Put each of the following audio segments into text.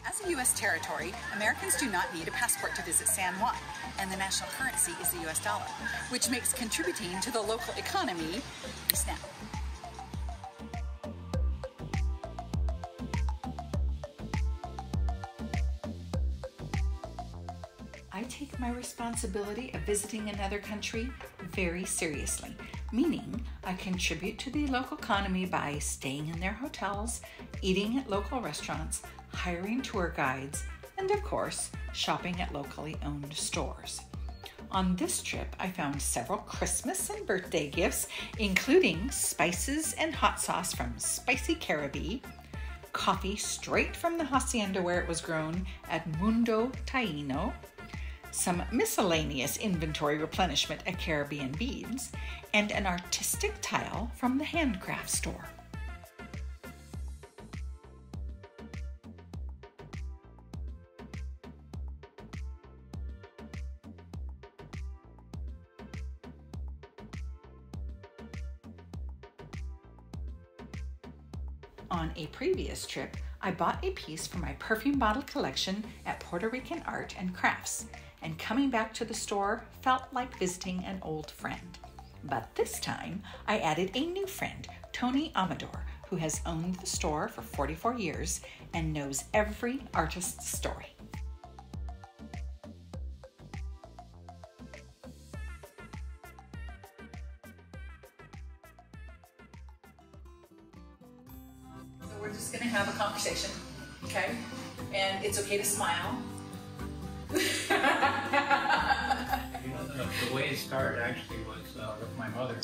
As a U.S. territory, Americans do not need a passport to visit San Juan, and the national currency is the U.S. dollar, which makes contributing to the local economy a snap. I take my responsibility of visiting another country very seriously, meaning I contribute to the local economy by staying in their hotels, eating at local restaurants, hiring tour guides, and of course, shopping at locally owned stores. On this trip, I found several Christmas and birthday gifts, including spices and hot sauce from Spicy Caribbean, coffee straight from the hacienda where it was grown at Mundo Taino, some miscellaneous inventory replenishment at Caribbean Beads, and an artistic tile from the handcraft store. On a previous trip, I bought a piece for my perfume bottle collection at Puerto Rican Art and Crafts, and coming back to the store felt like visiting an old friend. But this time, I added a new friend, Tony Amador, who has owned the store for 44 years and knows every artist's story. So we're just gonna have a conversation, okay? And it's okay to smile. You know, the way it started actually was with my mother.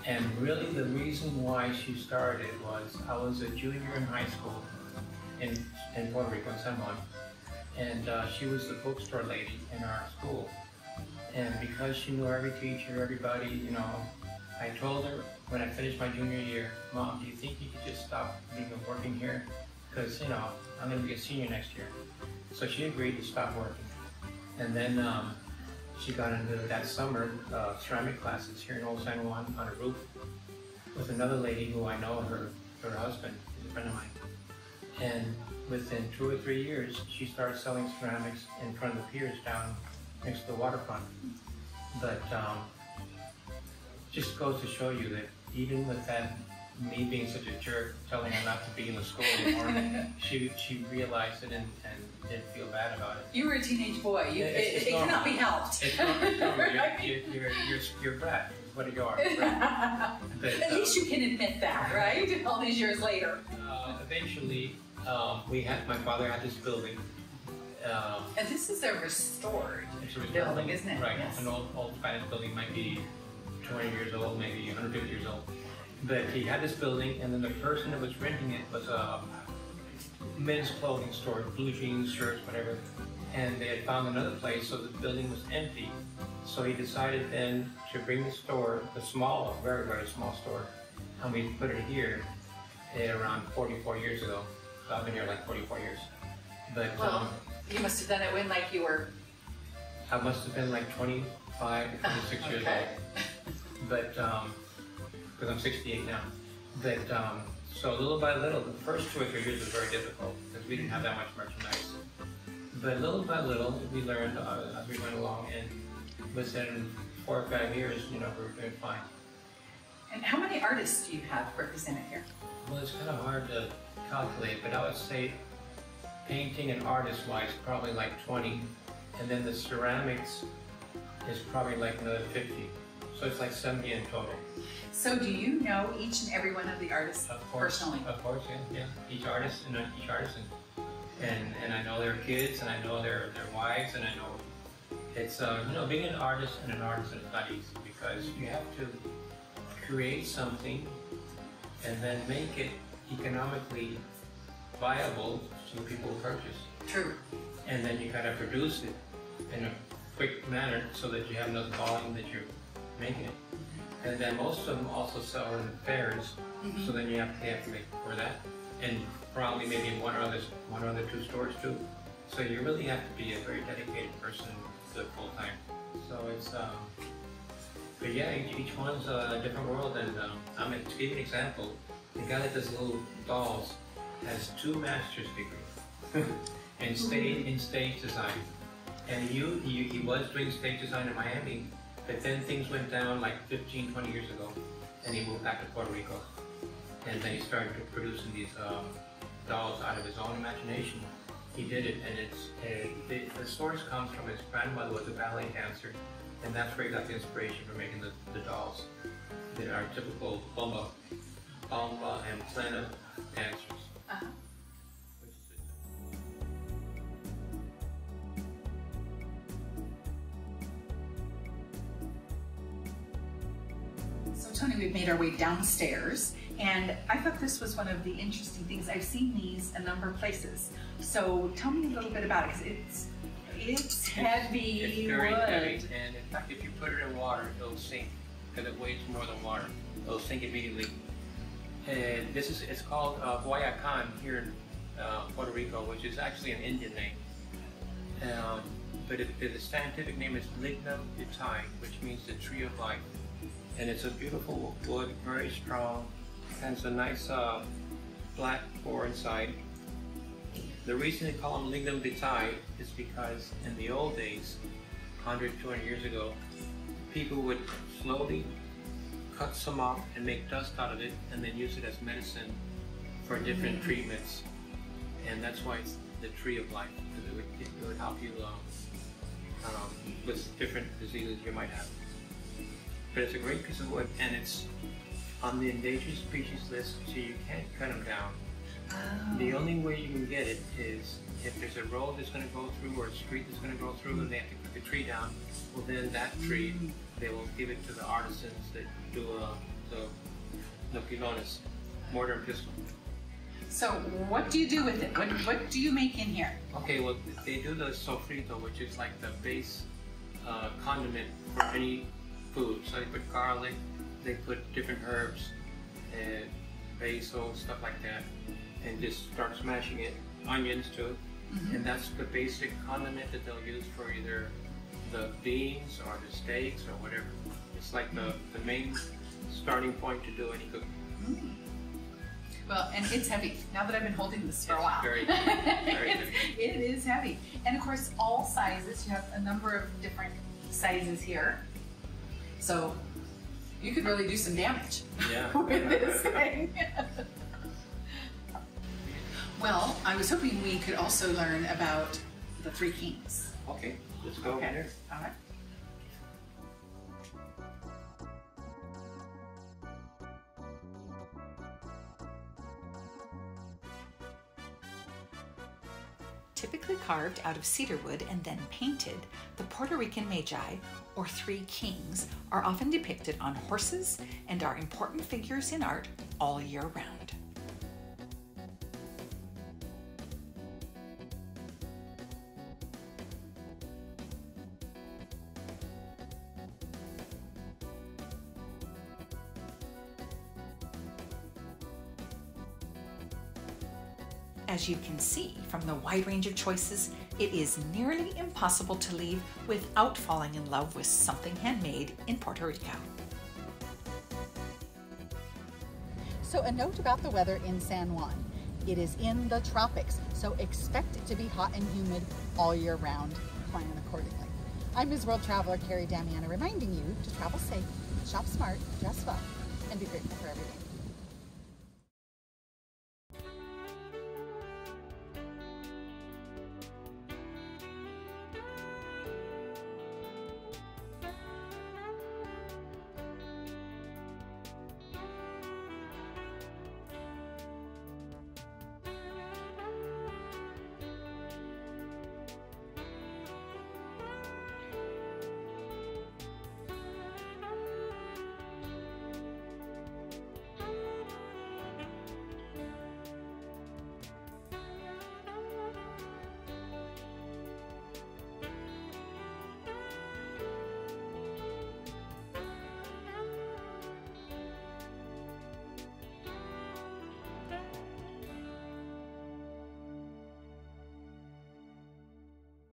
And really the reason why she started was I was a junior in high school in Puerto Rico, San Juan. And she was the bookstore lady in our school. And because she knew every teacher, everybody, you know, I told her when I finished my junior year, Mom, do you think you could just stop working here? Because, you know, I'm going to be a senior next year. So she agreed to stop working. And then she got into that summer ceramic classes here in Old San Juan on a roof with another lady who I know, her husband is a friend of mine. And within 2 or 3 years, she started selling ceramics in front of the piers down next to the waterfront. But just goes to show you that even with that, me being such a jerk, telling her not to be in the school anymore, she realized it and didn't feel bad about it. You were a teenage boy. It cannot be helped. It's normal. You're a brat. What you are. But, at least you can admit that, right? All these years later. Eventually, my father had this building. And this is a restored building, isn't it? Right. Yes. An old finance building, might be 20 years old, maybe 150 years old. But he had this building, and then the person that was renting it was a men's clothing store, blue jeans, shirts, whatever. And they had found another place, so the building was empty. So he decided then to bring the store, the small, very, very small store, and we put it here around 44 years ago. So I've been here like 44 years. But well, you must have done it when like you were... I must have been like 25, 26 years old. But, because I'm 68 now. But, so little by little, the first 2 or 3 years was very difficult because we didn't have that much merchandise. But little by little, we learned as we went along, and within 4 or 5 years, you know, we were doing fine. And how many artists do you have represented here? Well, it's kind of hard to calculate, but I would say painting and artist-wise, probably like 20. And then the ceramics is probably like another 50. So it's like 70 in total. So do you know each and every one of the artists personally? Of course, yeah. Each artist and each artisan. And I know their kids, and I know their wives, and I know it's, you know, being an artist and an artisan is not easy because you have to create something and then make it economically viable so people will purchase. True. And then you gotta produce it in a quick manner so that you have enough volume that you're making it. And then most of them also sell in fairs, so then you have to make for that. And probably maybe in one or other 2 stores too. So you really have to be a very dedicated person to it full time. So it's, but yeah, each one's a different world. And to give you an example, the guy that does little dolls has 2 master's degrees. and stayed in stage design. And he was doing stage design in Miami, but then things went down like 15, 20 years ago, and he moved back to Puerto Rico. And then he started producing these dolls out of his own imagination. He did it, and the source comes from his grandmother was a ballet dancer, and that's where he got the inspiration for making the dolls. They are typical bomba and plena dancers. So Tony, we've made our way downstairs, and I thought this was one of the interesting things. I've seen these a number of places. So tell me a little bit about it, because it's heavy. It's very heavy, and in fact, if you put it in water, it'll sink, because it weighs more than water. It'll sink immediately. And it's called Guayacan here in Puerto Rico, which is actually an Indian name. But the scientific name is Lignum vitae, which means the tree of life. And it's a beautiful wood, very strong, has a nice black core inside. The reason they call them Lignum vitae is because in the old days, 100, 200 years ago, people would slowly cut some off and make dust out of it and then use it as medicine for different treatments. And that's why it's the tree of life, because it would help you with different diseases you might have. But it's a great piece of wood, and it's on the endangered species list, so you can't cut them down. Oh. The only way you can get it is if there's a road that's going to go through or a street that's going to go through and they have to cut the tree down, well then that tree, they will give it to the artisans that do the pilones, mortar and pestle. So what do you do with it? What do you make in here? Okay, well they do the sofrito, which is like the base condiment for any food. So they put garlic, they put different herbs, and basil, stuff like that, and just start smashing it, onions too, and that's the basic condiment that they'll use for either the beans or the steaks or whatever. It's like the main starting point to do any cooking. Well, and it's heavy. Now that I've been holding this for a while. Very heavy. It is heavy. And of course, all sizes. You have a number of different sizes here. So you could really do some damage with this thing. Well, I was hoping we could also learn about the Three Kings. Okay, let's go over there. All right. Typically carved out of cedar wood and then painted, the Puerto Rican Magi, or Three Kings, are often depicted on horses and are important figures in art all year round. As you can see from the wide range of choices, it is nearly impossible to leave without falling in love with something handmade in Puerto Rico. So a note about the weather in San Juan. It is in the tropics, so expect it to be hot and humid all year round. Plan accordingly. I'm Ms. World Traveler Kerry Damiano, reminding you to travel safe, shop smart, dress well, and be grateful for everything.